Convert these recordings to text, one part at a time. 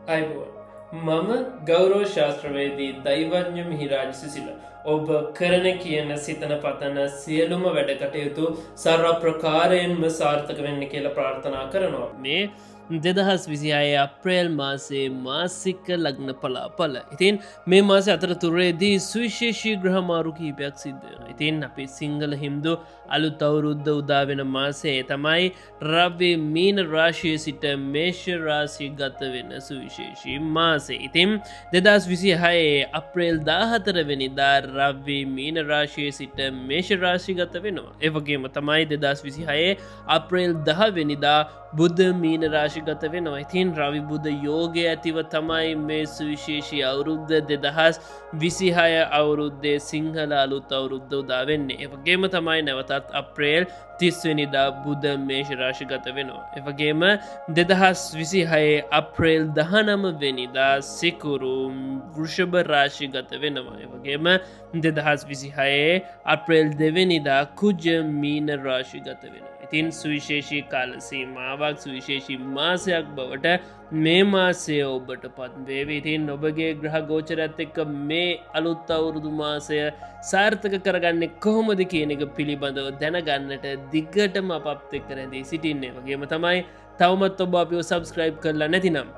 අයිබෝන් මම ගෞරෝ ශාස්ත්‍රවේදී දෛවඥ මිහිරාජ සිසිල ඔබ කරන කියන සිතන පතන සියලුම වැඩ කටයුතු සර්ව ප්‍රකාරයෙන්ම සාර්ථක වෙන්න කියලා ප්‍රාර්ථනා කරනවා මේ 2026 අප්‍රේල් මාසේ මාසික ලග්න පලාපල. ඉතින් මේ මාස අතරතුරේදී සුවිශේෂී ග්‍රහමාරු කීපයක් සිද්ධ වෙනවා. ඉතින් අපි සිංහල හින්දු අලුත් අවුරුද්ද උදා වෙන මාසේ තමයි රවි මීන රාශියේ සිට මේෂ රාශිය ගත වෙන සුවිශේෂී මාසේ. ඉතින් 2026 අප්‍රේල් 14 වෙනිදා රවි මීන රාශියේ සිට මේෂ රාශිය ගත වෙනවා. ඒ වගේම තමයි 2026 අප්‍රේල් 10 වෙනිදා බුද්ධ මීන රාශි ගත වෙනවා. ඉතින් රවි බුද්ධ යෝගය ඇතිව තමයි මේ සුවිශේෂී අවුරුද්ද 2026 අවුරුද්දේ සිංහල අලුත් අවුරුද්ද උදා වෙන්නේ. ඒ වගේම තමයි නැවතත් අප්‍රේල් 30 වෙනිදා බුධ මේෂ රාශි ගත වෙනවා. ඒ වගේම 2026 අප්‍රේල් 19 වෙනිදා සිකුරු වෘෂභ රාශි ගත වෙනවා. ඒ වගේම 2026 අප්‍රේල් 2 වෙනිදා කුජ මීන රාශි ගත වෙනවා. ඉතින් සුවිශේෂී කාල සීමාවක් සුවිශේෂී මාසයක් බවට මේ මාසය ඔබට පත්වේවි. ඉතින් ඔබගේ ග්‍රහ ගෝචරත් එක්ක මේ අලුත් අවුරුදු මාසය සාර්ථක කරගන්නේ කොහොමද කියන එක පිළිබඳව දැනගන්නට දිගටම අපත් එක්ක රැඳී සිටින්නේ. වගේම තමයි තවමත් ඔබ අපිව සබස්ක්‍රයිබ් කරලා නැතිනම්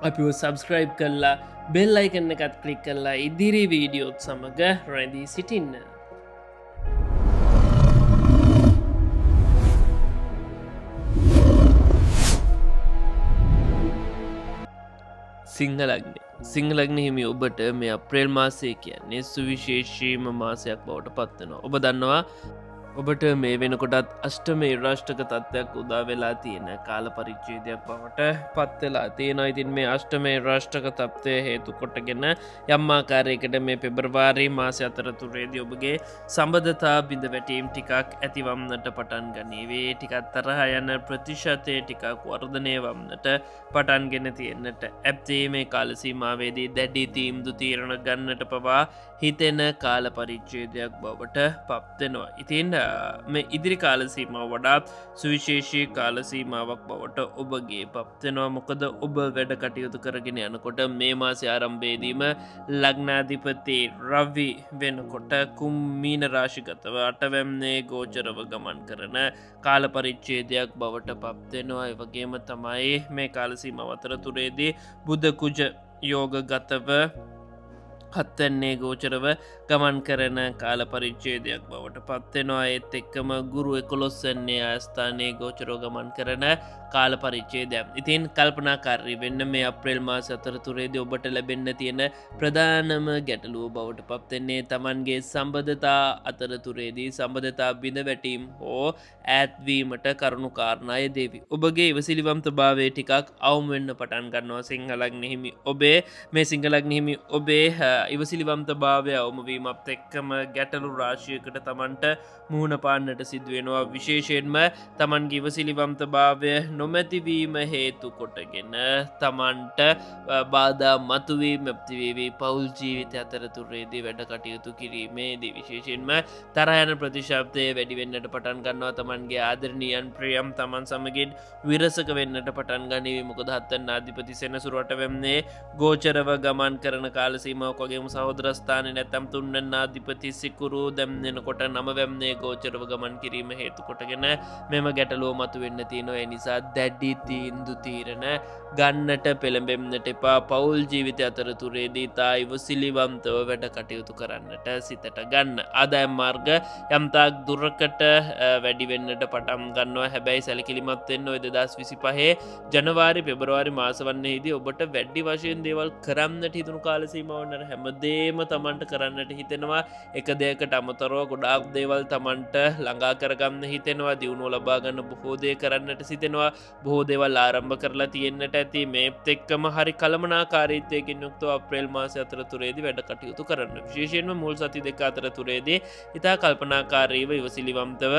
අපිව සබස්ක්‍රයිබ් කරලා බෙල් අයිකන් එකත් ක්ලික් කරලා ඉදිරි වීඩියෝත් සමග රැඳී සිටින්න. සිංහලග්න හිමි ඔබට මේ අප්‍රේල් මාසය කියන්නේ සුවිශේෂීම මාසයක් බවට පත්වනවා. ඔබ දන්නවා ඔබට මේ වෙනකොටත් අෂ්ටමේ රාෂ්ටක තත්ත්වයක් උදා වෙලා තියෙන කාල පරිච්ඡේදයක් බවට පත්වෙලා තියෙනවා. ඉතින් මේ අෂ්ටමේ රාෂ්ටක තත්ත්වය හේතු කොටගෙන යම් ආකාරයකට මේ පෙබරවාරි මාසය අතරතුරේදී ඔබගේ සම්බන්ධතා බිඳ වැටීම් ටිකක් ඇතිවන්නට පටන් ගනීවේ. ටිකක් තරහ යන ප්‍රතිශතය ටිකක් වර්ධනය වන්නට පටන්ගෙන තියෙන්නට ඇත්තේ මේ කාල සීමාවේදී දැඩි තීන්දුව තීරණ ගන්නට පවා හිතෙන කාල පරිච්ඡේදයක් බවට පත්වෙනවා. ඉතින් මේ ඉදිරි කාලසීමාව වඩාත් සුවිශේෂී කාලසීමාවක් බවට ඔබගේ පත්වෙනවා. මොකද ඔබ වැඩ කටයුතු කරගෙන යනකොට මේ මාසය ආරම්භයේදීම ලග්නාධිපති රවි වෙනකොට කුම්මීන රාශිගතව අටවැන්නේ ගෝචරව ගමන් කරන කාල පරිච්ඡේදයක් බවට පත්වෙනවා. ඒ වගේම තමයි මේ කාලසීමාව අතරතුරේදී බුධ කුජ යෝග ගතව හත්තන්නේ ගෝචරව ගමන් කරන කාල පරිච්ඡේදයක් බවට පත්වෙනවා. ඒත් එක්කම ගුරු 11න්නේ ආස්ථානයේ ගෝචරව ගමන් කරන කාල පරිච්ඡේදයක්. ඉතින් කල්පනාකාරී වෙන්න මේ අප්‍රේල් මාස අතරතුරේදී ඔබට ලැබෙන්න තියෙන ප්‍රධානම ගැටලුව බවට පත්වෙන්නේ තමන්ගේ සම්බන්ධතා අතරතුරේදී සම්බන්ධතා බිඳ වැටීම් හෝ ඈත්වීමට කරුණු කාරණා යෙදේවි. ඔබගේ ඉවසිලිවන්තභාවය ටිකක් අවුම් වෙන්න පටන් ගන්නවා. සිංහලග්න හිමි ඔබේ මේ සිංහලග්න හිමි ඔබේ ඉවසිලිවන්ත භාවය අවමවීමත් එක්කම ගැටලු රාශියකට තමන්ට මුහුණ පාන්නට සිදුවෙනවා. විශේෂයෙන්ම තමන්ගේ ඉවසිලිවන්ත භාවය නොමැතිවීම හේතු කොටගෙන තමන්ට බාධා මතුවී මැප්තිවේවී පවුල් ජීවිත අතරතුරේදී වැඩ කටයුතු කිරීමේදී විශේෂයෙන්ම තරහයන ප්‍රතිශබ්දය වැඩිවෙන්නට පටන් ගන්නවා. තමන්ගේ ආදරණීයන් ප්‍රියම් තමන් සමගින් විරසක වෙන්නට පටන් ගනීවි. මොකද හත්තන් ආධිපති සෙනසුරට වෙන්නේ ගෝචරව ගමන් කරන කාල සීමාවක් වගේම සහෝදරස්ථානයේ නැත්නම් තුන්වැන්න ආධිපති සිකුරු දැම්නෙනකොට නවවැන්නේ ගෝචරව ගමන් කිරීම හේතු කොටගෙන මෙම ගැටලුව මතුවෙන්න තියෙනවා. ඒ නිසා දැඩි තීන්දුව තීරණ ගන්නට පෙළඹෙන්නට එපා. පෞල් ජීවිත අතරතුරේදී තා ඉවසිලිවන්තව වැඩ කටයුතු කරන්නට සිතට ගන්න. ආදායම් මාර්ග යම්තාක් දුරකට වැඩි වෙන්නට පටන් ගන්නවා. හැබැයි සැලකිලිමත් වෙන්න ඔය 2025 ජනවාරි පෙබරවාරි මාසවන්නේදී ඔබට වැඩි වශයෙන් දේවල් කරන්නට හිතුණු කාල සීමාව නර හැමදේම තමන්ට කරන්නට හිතෙනවා. එක දෙයකට අමතරව ගොඩාක් දේවල් තමන්ට ළඟා කරගන්න හිතෙනවා. දියුණුව ලබා ගන්න බොහෝ දේ කරන්නට සිතෙනවා. බොහෝ දේවල් ආරම්භ කරලා තියෙන්නට ඇති. මේත් එක්කම හරි කළමනාකාරීත්වයකින් යුක්තව අප්‍රේල් මාසය අතරතුරේදී වැඩ කටයුතු කරන්න. විශේෂයෙන්ම මුල් සති දෙක අතරතුරේදී ඉතා කල්පනාකාරීව ඉවසිලිවන්තව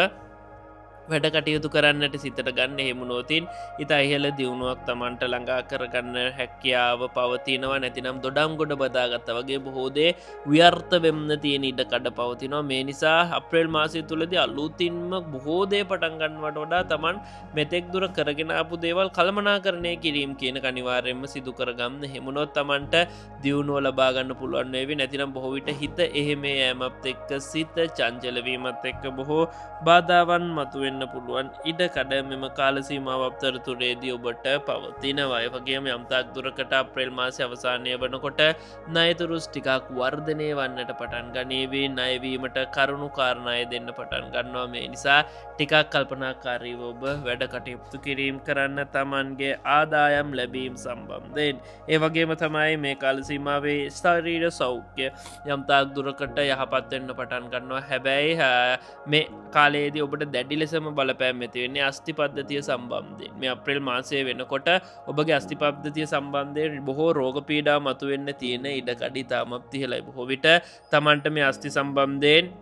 වැඩ කටයුතු කරන්නට සිතට ගන්න හෙමුණෝතින් ඉතා ඉහල දියුණුවක් තමන්ට ළඟා කරගන්න හැකියාව පවතිනවා නැතිනම් දොඩම් ගොඩ බදාගත්ත වගේ බොහෝදේ ව්‍යර්ථ වෙම්න්න තියෙන ඉඩ කඩ පවතිනවා මේ නිසා අප්‍රේල් මාසය තුළද අලුතින්ම බොහෝදේ පටන්ගන්නවට වඩා තමන් මෙතෙක් දුර කරගෙනපු දේවල් කළමනා කරණය කිරීම් කියන කනිවාරයෙන්ම සිදු කරගන්න හෙමුණොත් තමන්ට දියුණුව ලබාගන්න පුළුවන් වේවි නැතිනම් බොහෝවිට හිත එහෙමේ ඇමත් එක්ක සිත චංචලවීමත් එක්ක බොහෝ බාධාවන් මතුවෙන් පුළුවන් ඉඩ කඩ මෙම කාලසීමාව අතරතුරේදී ඔබට පවතිනවා වගේම යම්තාක් දුරකට අප්‍රේල් මාසය අවසානය වනකොට නයතුරුස් ටිකක් වර්ධනය වන්නට පටන් ගනීවී නයවීමට කරුණු කාරණය දෙන්න පටන් ගන්නවා මේ නිසා ටිකක් කල්පනාකාරීව ඔබ වැඩ කටයුතු කිරීම් කරන්න තමන්ගේ ආදායම් ලැබීම් සම්බන්ධයෙන් ඒ වගේම තමයි මේ කාලසීමාවේ ස්ථාරීර සෞඛ්‍ය යම්තාක් දුරකට යහපත්වෙන්න පටන් ගන්නවා හැබැයි මේ කාලේදී ඔබට දැඩි ලෙසම බලපෑම් ඇති වෙන්නේ අස්ථි පද්ධතිය සම්බන්ධයෙන් මේ අප්‍රේල් මාසය වෙනකොට ඔබගේ අස්ථි පද්ධතිය සම්බන්ධයෙන් බොහෝ රෝග පීඩා මතුවෙන්න තියෙන ඉඩ කඩි තාමත් ඉහළයි බොහෝ විට තමන්ට මේ අස්ථි සම්බන්ධයෙන්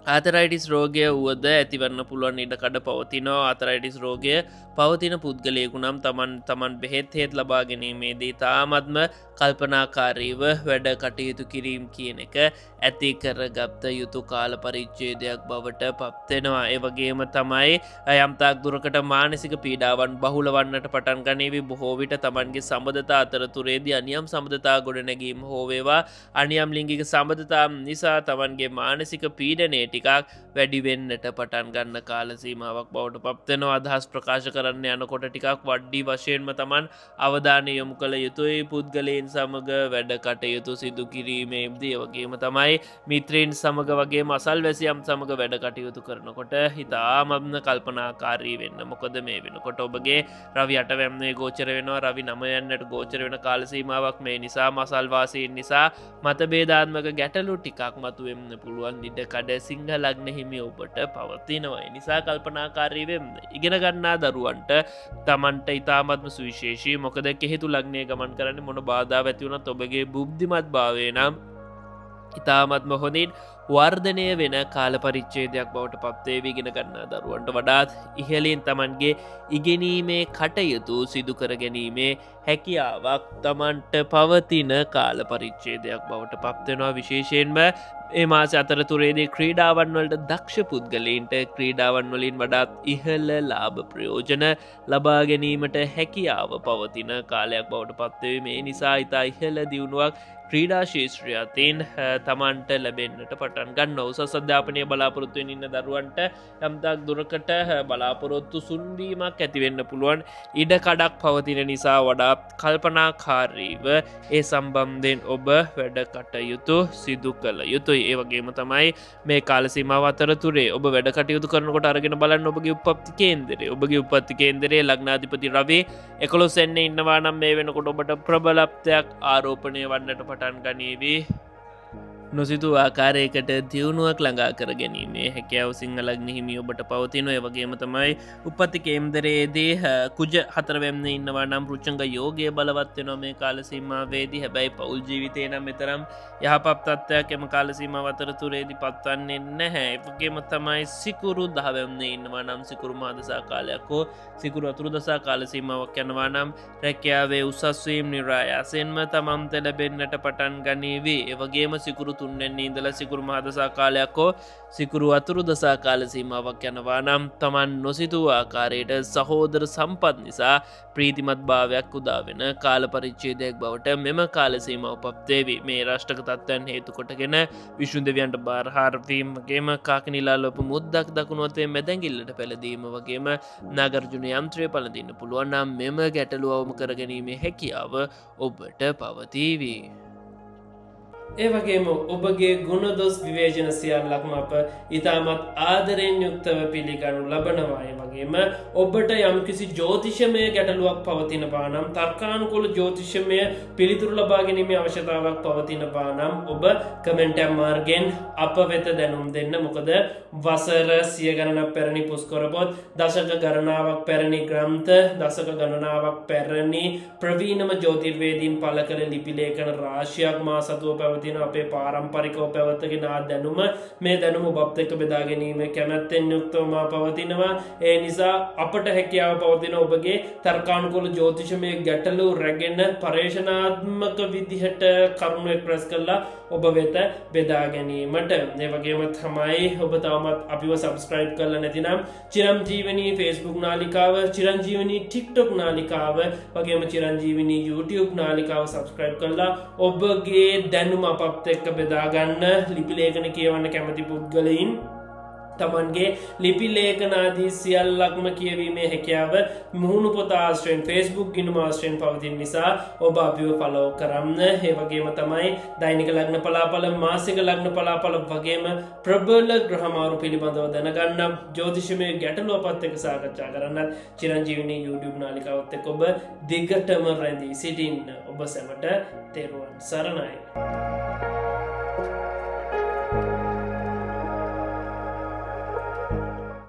ආතරයිටිස් රෝගය වුවද ඇතිවන්න පුළුවන් ඉඩ කඩ පවතිනවා ආතරයිටිස් රෝගය පවතින පුද්ගලයෙකු නම් තමන් බෙහෙත් හේත් ලබා ගැනීමේදී තාමත්ම කල්පනාකාරීව වැඩ කටයුතු කිරීම් කියන එක ඇති කරගත්ත යුතු කාල පරිච්ඡේදයක් බවට පත්වෙනවා ඒ වගේම තමයි යම්තාක් දුරකට මානසික පීඩාවන් බහුල වන්නට පටන් ගනීවි බොහෝ විට තමන්ගේ සම්බන්ධතා අතරතුරේදී අනියම් සම්බන්ධතා ගොඩනැගීම හෝ වේවා අනියම් ලිංගික සම්බන්ධතා නිසා තමන්ගේ මානසික පීඩනය ටිකක් වැඩි වෙන්නට පටන් ගන්න කාල සීමාවක් බවට පත්වෙනවා අදහස් ප්‍රකාශ කරන්න යනකොට ටිකක් වඩ්ඩි වශයෙන්ම තමන් අවධානය යොමු කළ යුතුයි පුද්ගලයන් සමග වැඩ කටයුතු සිදු කිරීමේදී වගේම තමයි මිත්‍රයින් සමග වගේ මසල් වැසියම් සමග වැඩ කටයුතු කරනකොට හිතාමත්ම කල්පනාකාරී වෙන්න මොකද මේ වෙනකොට ඔබගේ රවි අටවැම්නේ ගෝචර වෙනවා රවි 9 ගෝචර වෙන කාල සීමාවක් මේ නිසා මසල් වාසීන් නිසා මතභේදාත්මක ගැටලු ටිකක් මතුවෙන්න පුළුවන් ඉඩ කඩ සිංහ ලග්න හිමි ඔබට පවතිනවා නිසා කල්පනාකාරී වෙන්න ඉගෙන ගන්නා දරුවන්ට තමන්ට ඉතාමත්ම සුවිශේෂී මොකද කෙහෙතු ලග්නය ගමන් කරන්න මොන බාධා ඇතිවුණත් ඔබගේ බුද්ධිමත් භාවය නම් ඉතාමත්ම හොඳින් වර්ධනය වෙන කාල පරිච්ඡේදයක් බවට පත්වේවී ගෙන ගන්නා දරුවන්ට වඩාත් ඉහලින් තමන්ගේ ඉගෙනීමේ කටයුතු සිදු කර ගැනීමේ හැකියාවක් තමන්ට පවතින කාල පරිච්ඡේදයක් බවට පත්වෙනවා විශේෂයෙන්ම ඒ මාස අතරතුරේදී ක්‍රීඩාවන් වලට දක්ෂ පුද්ගලයින්ට ක්‍රීඩාවන් වලින් වඩාත් ඉහළ ලාභ ප්‍රයෝජන ලබා ගැනීමට හැකියාව පවතින කාලයක් බවට පත්වේ මේ නිසා ඉතා ඉහළ දියුණුවක් ක්‍රීඩා ශේෂත්‍රයතින් තමන්ට ලැබෙන්න්නට පටන් ගන්න උසස් අධ්‍යාපනය බලාපොරොත්තුවෙන් ඉන්න දරුවන්ට යම්තාක් දුරකට බලාපොරොත්තු සුන්වීමක් ඇතිවෙන්න පුළුවන් ඉඩ කඩක් පවතින නිසා වඩා කල්පනාකාරීව ඒ සම්බන්ධයෙන් ඔබ වැඩ කටයුතු සිදු කළ යුතුයි ඒ වගේම තමයි මේ කාලසීමාව අතරතුරේ ඔබ වැඩ කටයුතු කරනකොට අරගෙන බලන්න ඔබගේ උපත්ති කේන්දරේ ඔබගේ උපත්ති කේන්දරේ ලග්නාධිපති රවි 11 වෙනිදා ඉන්නවා නම් මේ වෙනකොට ඔබට ප්‍රබලත්වයක් ආරෝපණය වන්නට පටන් ගනීවී නොසිතු ආකාරයකට දියුණුවක් ළඟා කර ගැනීමේ හැකියාව සිංහලග්න හිමි ඔබට පවතින ඒ වගේම තමයි උපත්ති කේන්දරයේදී කුජ 4 වෙනිදා ඉන්නවා නම් රුචංග යෝගය බලවත් වෙනවා මේ කාල සීමාවේදී හැබැයි පෞල් ජීවිතේ නම් මෙතරම් යහපත් තත්ත්වයක් එම කාල සීමාව අතරතුරේදී පත්වන්නේ නැහැ ඒ වගේම තමයි සිකුරු 10 වෙනිදා ඉන්නවා නම් සිකුරු මාදසා කාලයක් හෝ සිකුරු අතුරුදසා කාල සීමාවක් යනවා නම් රැකියාවේ උසස් වීම නිරායාසයෙන්ම තමන්ට ලැබෙන්නට පටන් ගනීවි ඒ වගේම සිකුරු 3 වෙනිදා ඉඳලා සිකුරු මහදසා කාලයක් හෝ සිකුරු අතුරු දසා කාල සීමාවක් යනවා නම් තමන් නොසිතූ ආකාරයට සහෝදර සම්පත් නිසා ප්‍රීතිමත් භාවයක් උදා වෙන කාල පරිච්ඡේදයක් බවට මෙම කාල සීමාව පත්වේවි මේ රාෂ්ට්‍රක තත්ත්වයන් හේතු කොටගෙන විෂ්ණු දෙවියන්ට බාරහාර වීම වගේම කාකනිලා ලොපු මුද්දක් දකුණු අතේ මැදැඟිල්ලට පැලදීම වගේම නාගර්ජුන යන්ත්‍රය පළඳින්න පුළුවන් නම් මෙම ගැටලුව අවම කර ගැනීමේ හැකියාව ඔබට පවතිවි ඒ වගේම ඔබගේ ගුණදොස් විවේචන සියල්ලක්ම අප ඉතාමත් ආදරයෙන් යුක්තව පිළිගනු ලබනවා. ඒ වගේම ඔබට යම්කිසි ජ්‍යොතිෂමය ගැටලුවක් පවතිනවා නම් තර්කානුකූල ජ්‍යොතිෂමය පිළිතුරු ලබා ගැනීමේ අවශ්‍යතාවක් පවතිනවා නම් ඔබ කමෙන්ට් මාර්ගයෙන් අප වෙත දැනුම් දෙන්න. මොකද වසර 100 ගණනක් පැරණි පුස්කොරපොත්, දශක ගණනාවක් පැරණි ග්‍රන්ථ, දශක ගණනාවක් පැරණි ප්‍රවීණම ජ්‍යොතිර්වේදීන් පළ කළ ලිපි ලේඛන රාශියක් මා සතුව පවතින අපේ පාරම්පරිකව පැවතගෙන දැනුම මේ දැනුම ඔබත් එක්ක බෙදා ගැනීම කැමැත්තෙන් යුක්තවම පවතිනවා. ඒ නිසා අපට හැකියාව පවතින ඔබගේ තර්කානුකූල ජ්‍යොතිෂමය ගැටලු රැගෙන පර්යේෂණාත්මක විදිහට කරුණු එක්ස්ප්‍රෙස් කරලා ඔබ වෙත බෙදා ගැනීමට. ඒ වගේම තමයි ඔබ තවමත් අපිව සබස්ක්‍රයිබ් කරලා නැතිනම් චිරංජීවනී Facebook නාලිකාව, චිරංජීවනී TikTok නාලිකාව වගේම චිරංජීවනී YouTube නාලිකාව සබස්ක්‍රයිබ් කරලා ඔබගේ දැනුම අපත් එක්ක බෙදා ගන්න. ලිපි ලේඛන කියවන්න කැමති පුද්ගලයින් තමන්ගේ ලිපි ලේඛනාදී සියල්ලක්ම කියවීමේ හැකියාව මුහුණු පොත ආශ්‍රයෙන් Facebook ගිණුම ආශ්‍රයෙන් පවතින නිසා ඔබ අපිව ෆලෝ කරන්න. ඒ වගේම තමයි දෛනික ලග්න පලාඵල, මාසික ලග්න පලාඵල වගේම ප්‍රබල ග්‍රහමාරු පිළිබඳව දැනගන්න, ජ්‍යොතිෂමය ගැටලු අපත් එක්ක සාකච්ඡා කරන්න චිරංජීවනී YouTube නාලිකාවත් එක්ක ඔබ දිගටම රැඳී සිටින්න. ඔබ සැමට තෙරුවන් සරණයි.